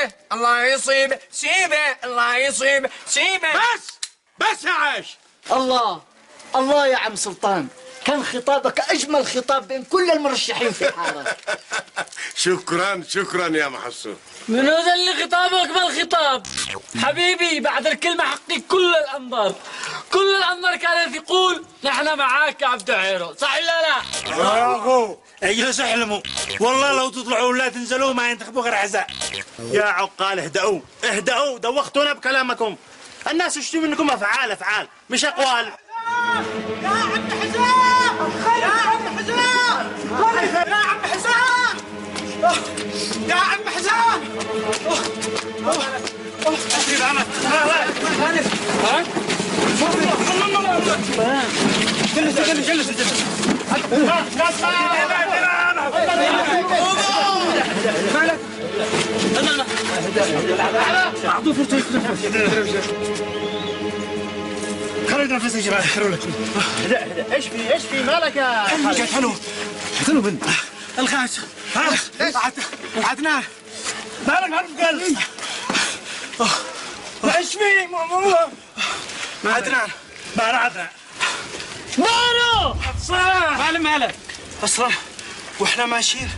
سيبه الله يصيبه، سيبه الله يصيبه، سيبه. بس يا عايش. الله يا عم سلطان، كان خطابك أجمل خطاب بين كل المرشحين في الحارة. شكرا يا محسون. من هذا اللي خطابه أجمل خطاب حبيبي. بعد الكلمة حقي كل الأنظار كانت يقول نحن معاك يا عبد الحيرو، صح ولا لا؟ يا أخو اجلسوا احلموا، والله لو تطلعوا ولا تنزلوا ما ينتخبوا غير عزاء. يا عقال اهدأوا دوختونا بكلامكم. الناس يشتروا منكم أفعال مش أقوال. يا عم حسام، يا عم حسام، يا عم حسام، يا عم حسام. جلس مالك؟ اعطوه فرصه يتنفس. خلوا يتنفس يا جماعه. خلوا لك. اهدأ. ايش في مالك يا خالد؟ حلو بنت الغاز. عدنان مالك حرف قلب؟ ايش في؟ عدنان مالك اصلا واحنا ماشيين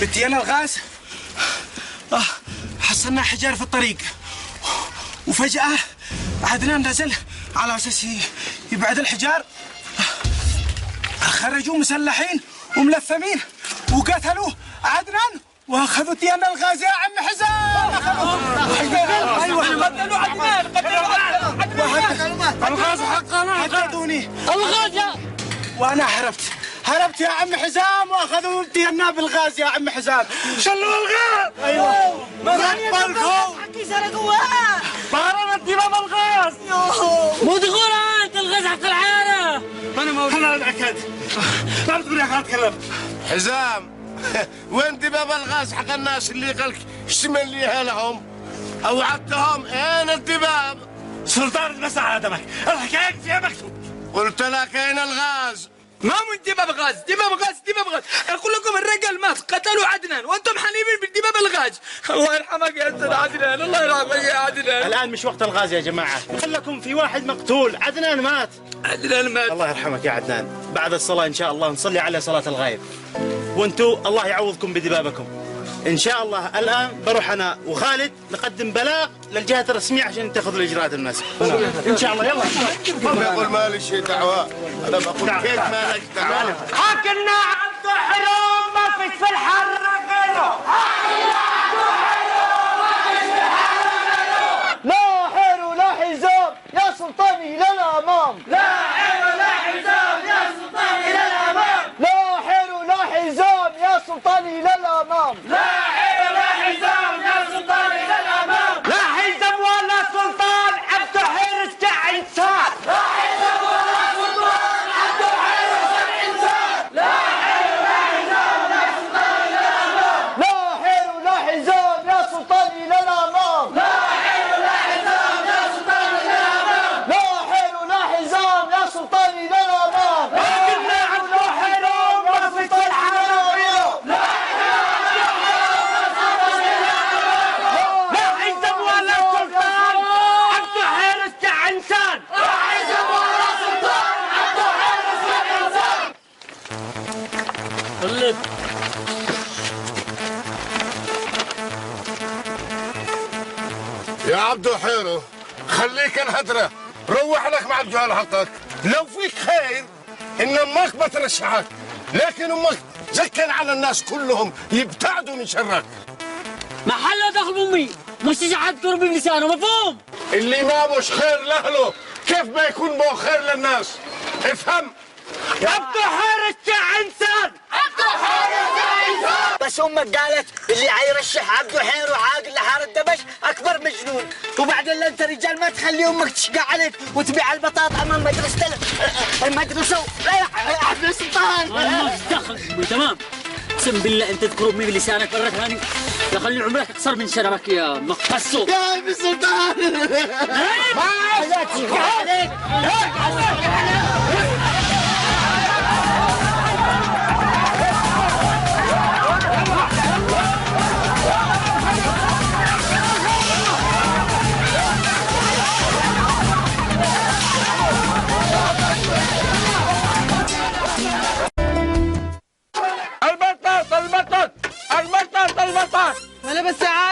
بدينا الغاز حصلنا حجار في الطريق، وفجأة عدنان نزل على اساس يبعد الحجار. خرجوا مسلحين وملثمين وقتلوا عدنان واخذوا دينا الغاز يا عم حسام. ايوه قتلوا عدنان. الغاز حقنا. هددوني الغاز وانا هربت يا عم حسام واخذوا دينا بالغاز يا عم حسام. شلوا الغاز. ايوه مرقبلكم حقي سرقوها. بهرنا دمام الغاز. مو دخول انت الغاز حق العالم. انا موجود. انا العكاد. ما تقول يا اخي اتكلم. حزام وين دباب الغاز حق الناس اللي قالك اشتمليها لهم؟ اوعدتهم اين الدباب؟ سلطان مسح على دمك، الحكايه فيها مكتوب. قلت لك اين الغاز؟ ما من دباب غاز. اقول لكم الرجال مات قتلوا عدنان وانتم حليمين بالدباب الغاز. الله يرحمك يا استاذ عدنان، الله يرحمك يا عدنان. الان مش وقت الغاز يا جماعه، خلكم في واحد مقتول. عدنان مات. الله يرحمك يا عدنان. بعد الصلاه ان شاء الله نصلي على صلاه الغايب، وانتوا الله يعوضكم بدبابكم ان شاء الله. الان بروح انا وخالد نقدم بلاغ للجهات الرسميه عشان تاخذوا الاجراءات المناسبه ان شاء الله. يلا ما يقول مالي شيء دعوه، انا بقول كيف مالك دعوه. حكنا عبد الحلوم ما فيش في الحر غيره. لا حير ولا حزام يا سلطاني إلى الأمام. لا حير ولا حزام يا سلطان الى الامام. لا حير ولا حزام يا سلطاني إلى الأمام. لا حير ولا حزام يا سلطان الى الامام. لا حزام ولا سلطان عبد الحير اسكع انسان. لا حزام ولا سلطان عبد الحير اسكع انسان. لا حير ولا حزام يا سلطان الى الامام. لا حير ولا حزام يا سلطاني إلى الأمام. لا حير ولا حزام يا سلطان الى الامام. لا حير ولا حزام يا سلطاني إلى الأمام. لكن عبد الحلوم ما في الحر غيره. لا حزب ولا سلطان عبد الحير اسكع انسان. لا حزب ولا سلطان عبد الحير اسكع انسان. يا عبد الحيرو خليك الهدره، روح لك مع الجهال حقك. لو فيك خير ان امك بترشحك، لكن امك زكن على الناس كلهم يبتعدوا من شرك. محل دخل امي مش تجعل تضرب بلسانه، مفهوم؟ اللي ما مش خير لاهله كيف ما يكون مو خير للناس؟ افهم. عبد الحير اسكع انسان. عبد الحير اسكع انسان. بس امك قالت اللي حيرشح عبد الحير وعاقل لحاره دمشق اكبر مجنون، وبعدين انت رجال ما تخلي امك تشقى عليك وتبيع البطاطا امام المدرسه عبد السلطان. ما دخل تمام. اقسم بالله انت تذكر امي بلسانك مره ثانيه لخلي عمرك اقصر من شرفك يا مقصو. يا عبد السلطان ما تشقى عليك.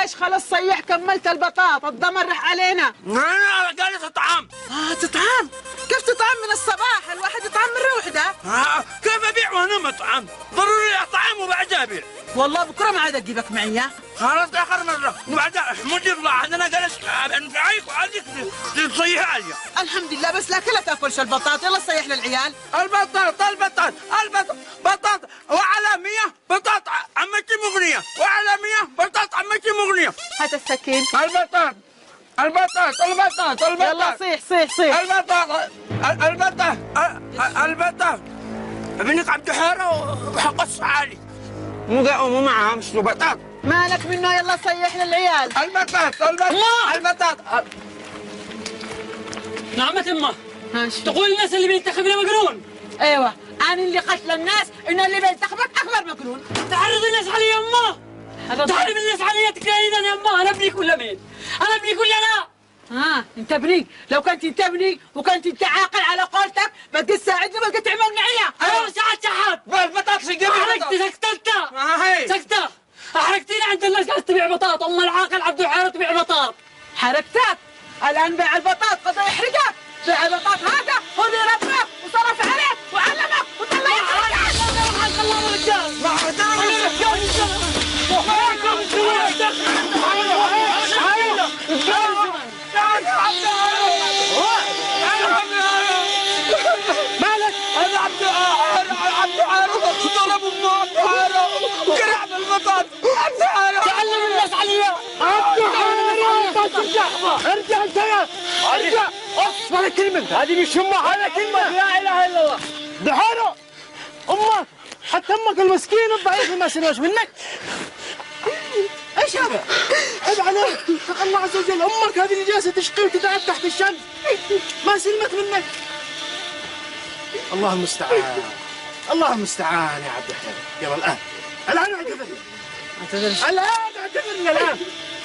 ليش خلاص صيح كملت البطاطا الضمر رح علينا. انا جالس اطعم. تطعم؟ كيف تطعم من الصباح؟ الواحد يطعم مرة واحدة. كيف ابيع وانا مطعم؟ ضروري اطعم وبعدين ابيع. والله بكره ما عاد اجيبك معي. خلاص اخر مره وبعدين احمد الله عندنا جالس انفعيك وعايزك تصيح عليا. الحمد لله بس لا كلها تاكلش البطاطا. يلا صيح للعيال. البطاطا وعلى 100 بطاطا عمتي مغنيه وعلى 100 بطاطا عمتي مغنيه. هات السكين. البطاطا يلا صيح. البطاطا ابنك عبد الحيرة وحقص علي مو معها مش بطاطا. مالك منه؟ يلا صيح للعيال. البطاطا نعمة امه ماشي. تقول الناس اللي بينتخبنا مجنون. ايوه انا اللي قتل الناس انه اللي بينتخبك اكبر مجنون. تعرض الناس علي يا امه. تعرض الناس علي تكرهيني يا امه. انا ابنك ولا مين؟ انا ابنك ولا لا؟ انت ابني. لو كنت انت ابني وكنت انت عاقل على قولتك ما تقدر تساعدني ولا تعملني عيا. ايوه ساعات شحات. البطاطا سكتة احرقتيني عند الناس قاعد تبيع بطاط. ام العاقل عبد الحيرة تبيع بطاط. حركتك الان بيع البطاط قضى يحرقك. بيع البطاط هذا هو اللي ربك وصرف عليك وعلمك وطلع يحرقك. الله رجال مالك؟ هذا عبد الحيرة ضرب امه عبد الحيرة وكرع بالبطاط. عبد الحيرة تعلم الناس عليا. عبد الحيرة ارجع انت يا ارجع. ولا كلمة هذه مش امك. هذا كلمة لا اله الا الله. دحيرة امك حتى امك المسكين الضعيف ما سمعش منك. ايش هذا؟ عيب عليك. اتق الله عز وجل. امك هذه اللي جالسه تشقي وتتعب تحت الشمس ما سلمت منك. الله المستعان. الله المستعان يا عبد الحليم. يلا الان اعتذر. الان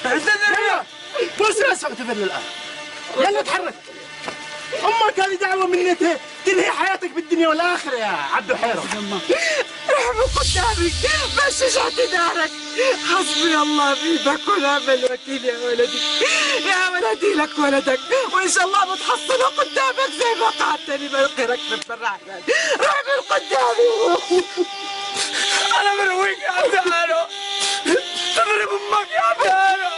اعتذر. بص راسك اعتذر الان. يلا تحرك. امك هذه دعوه مني تنهي حياتك بالدنيا والاخره يا عبد الحيرة. احمد قدامي ما شجعت دارك. حسبي الله في بك ونعم الوكيل يا ولدي. يا ولدي لك ولدك وان شاء الله بتحصله قدامك زي ما قعدتني بلقي من برا. روح من قدامي. انا مرويك يا عبد الحيرة. تضرب امك يا عبد الحيرة.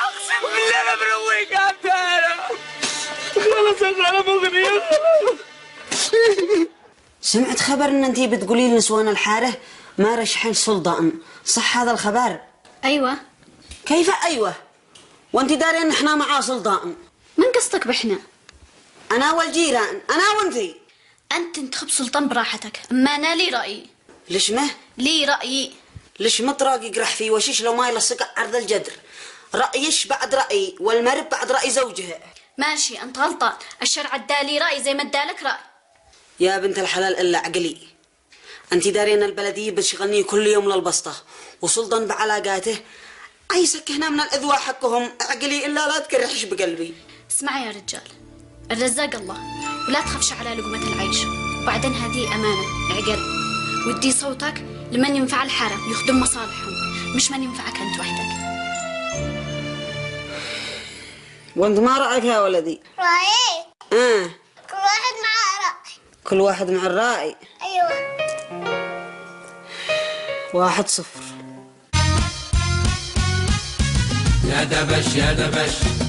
اقسم بالله انا مرويك يا عبد الحيرة. خلاص انا مغني. سمعت خبر ان انتي بتقولي لنسوان الحاره ما رشحين سلطان، صح هذا الخبر؟ ايوه. كيف ايوه؟ وانتي دارين ان احنا معاه سلطان؟ من قصدك بحنا؟ انا والجيران، انا وانتي. انت انتخب سلطان براحتك، اما انا لي رايي. ليش ما؟ لي رايي. ليش مطراق يقرح فيه وشيش لو ما يلصق عرض الجدر؟ رايش بعد رايي والمرب بعد راي زوجها. ماشي انت غلطان، الشرع ادالي راي زي ما ادالك راي. يا بنت الحلال الا عقلي. انت دارين البلديه بتشغلني كل يوم للبسطه وسلطان بعلاقاته عايزك هنا من الاذواء حقهم. عقلي الا لا تكرحش بقلبي. اسمع يا رجال، الرزاق الله ولا تخافش على لقمه العيش. وبعدين هذه امانه اعقل ودي صوتك لمن ينفع الحاره يخدم مصالحهم مش من ينفعك انت وحدك. وانت ما رايك يا ولدي؟ رايي كل واحد معاه رأي. كل واحد مع الرأي. ايوه 1-0. يا دبش يا دبش